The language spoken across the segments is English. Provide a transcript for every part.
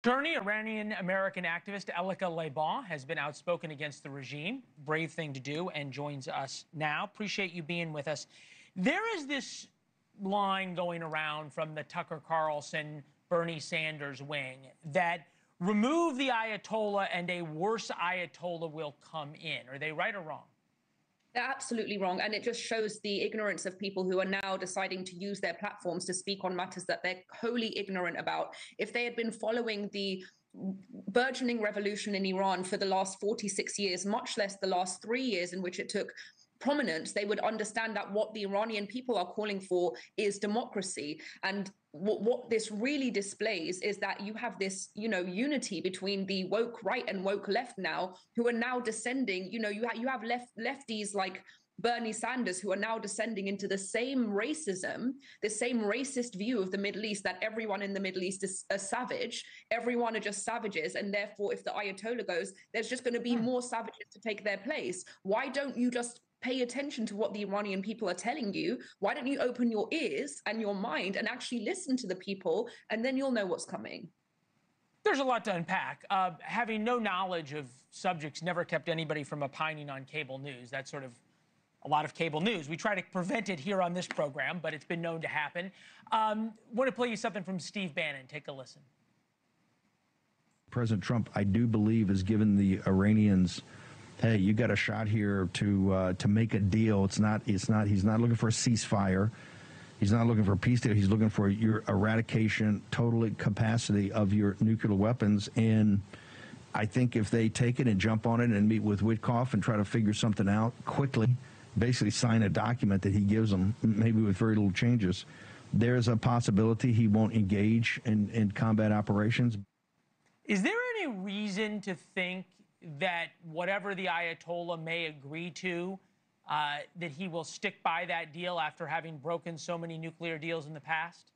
Attorney, Iranian-American activist Elika לה-בון has been outspoken against the regime. Brave thing to do, and joins us now. Appreciate you being with us. There is this line going around from the Tucker Carlson, Bernie Sanders wing that remove the Ayatollah and a worse Ayatollah will come in. Are they right or wrong? They're absolutely wrong. And it just shows the ignorance of people who are now deciding to use their platforms to speak on matters that they're wholly ignorant about. If they had been following the burgeoning revolution in Iran for the last 46 years, much less the last 3 years in which it took prominence, they would understand that what the Iranian people are calling for is democracy. And what this really displays is that you have this, unity between the woke right and woke left now, who are now descending. You have lefties like Bernie Sanders, who are now descending into the same racism, the same racist view of the Middle East, that everyone in the Middle East is a savage. Everyone are just savages. And therefore, if the Ayatollah goes, there's just going to be more savages to take their place. Why don't you just pay attention to what the Iranian people are telling you? Why don't you open your ears and your mind and actually listen to the people, and then you'll know what's coming? There's a lot to unpack. Having no knowledge of subjects never kept anybody from opining on cable news. That's sort of a lot of cable news. We try to prevent it here on this program, but it's been known to happen. Want to play you something from Steve Bannon. Take a listen. President Trump, I do believe, has given the Iranians, hey, you got a shot here to make a deal. He's not looking for a ceasefire. He's not looking for a peace deal. He's looking for your eradication, total capacity of your nuclear weapons. And I think if they take it and jump on it and meet with Witkoff and try to figure something out quickly, basically sign a document that he gives them, maybe with very little changes, there's a possibility he won't engage in combat operations. Is there any reason to think that whatever the Ayatollah may agree to, that he will stick by that deal after having broken so many nuclear deals in the past?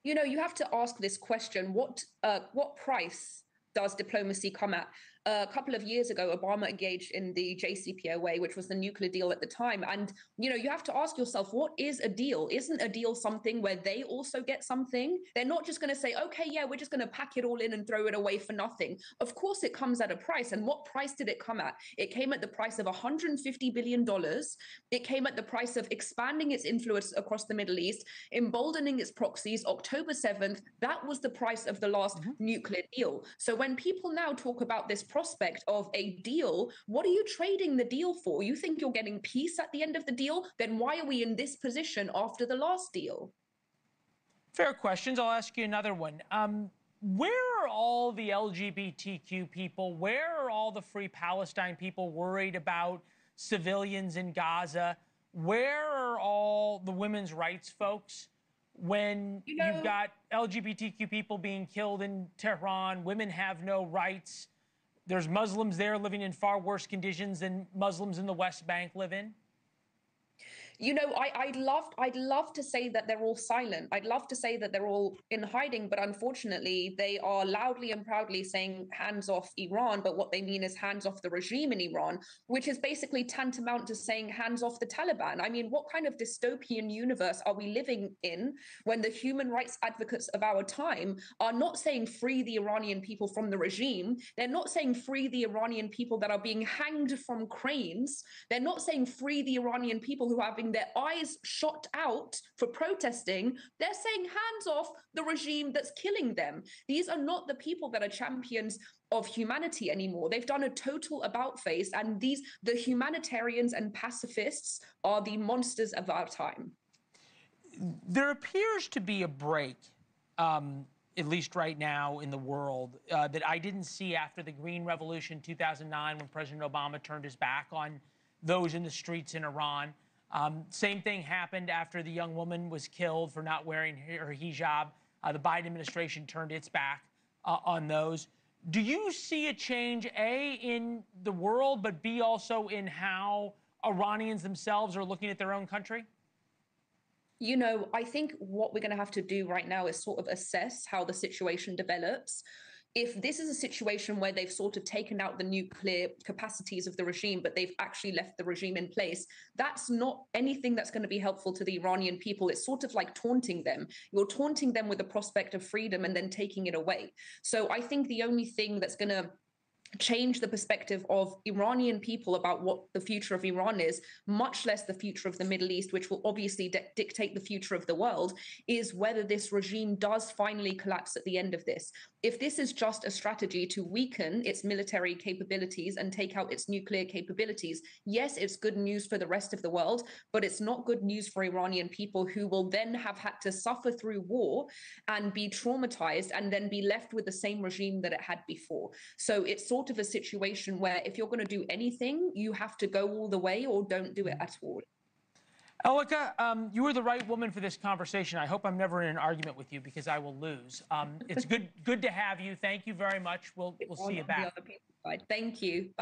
You have to ask this question: what price does diplomacy come at? A couple of years ago, Obama engaged in the JCPOA, which was the nuclear deal at the time. And, you have to ask yourself, what is a deal? Isn't a deal something where they also get something? They're not just going to say, okay, yeah, we're just going to pack it all in and throw it away for nothing. Of course, it comes at a price. And what price did it come at? It came at the price of $150 billion. It came at the price of expanding its influence across the Middle East, emboldening its proxies. October 7th, that was the price of the last nuclear deal. So when people now talk about this prospect of a deal, what are you trading the deal for? You think you're getting peace at the end of the deal? Then why are we in this position after the last deal? Fair questions. I'll ask you another one. Where are all the LGBTQ people? Where are all the Free Palestine people worried about civilians in Gaza? Where are all the women's rights folks when you've got LGBTQ people being killed in Tehran? Women have no rights. There's Muslims there living in far worse conditions than Muslims in the West Bank live in. I'd love to say that they're all silent. I'd love to say that they're all in hiding, but unfortunately, they are loudly and proudly saying hands off Iran, but what they mean is hands off the regime in Iran, which is basically tantamount to saying hands off the Taliban. I mean, what kind of dystopian universe are we living in when the human rights advocates of our time are not saying free the Iranian people from the regime? They're not saying free the Iranian people that are being hanged from cranes. They're not saying free the Iranian people who are having their eyes shot out for protesting. They're saying hands off the regime that's killing them. These are not the people that are champions of humanity anymore. They've done a total about face, and the humanitarians and pacifists are the monsters of our time. There appears to be a break, at least right now in the world, that I didn't see after the Green Revolution 2009, when President Obama turned his back on those in the streets in Iran. Same thing happened after the young woman was killed for not wearing her hijab. The Biden administration turned its back on those. Do you see a change, A, in the world, but B, also in how Iranians themselves are looking at their own country? I think what we're going to have to do right now is sort of assess how the situation develops. if this is a situation where they've sort of taken out the nuclear capacities of the regime, but they've actually left the regime in place, that's not anything that's going to be helpful to the Iranian people. It's sort of like taunting them. You're taunting them with the prospect of freedom and then taking it away. So I think the only thing that's going to change the perspective of Iranian people about what the future of Iran is, much less the future of the Middle East, which will obviously dictate the future of the world, is whether this regime does finally collapse at the end of this. If this is just a strategy to weaken its military capabilities and take out its nuclear capabilities, yes, it's good news for the rest of the world, but it's not good news for Iranian people, who will then have had to suffer through war and be traumatized and then be left with the same regime that it had before. So it's sort of a situation where if you're going to do anything, you have to go all the way or don't do it at all. Elika, you were the right woman for this conversation. I hope I'm never in an argument with you, because I will lose. It's good to have you. Thank you very much. We'll see you back. Thank you. Bye.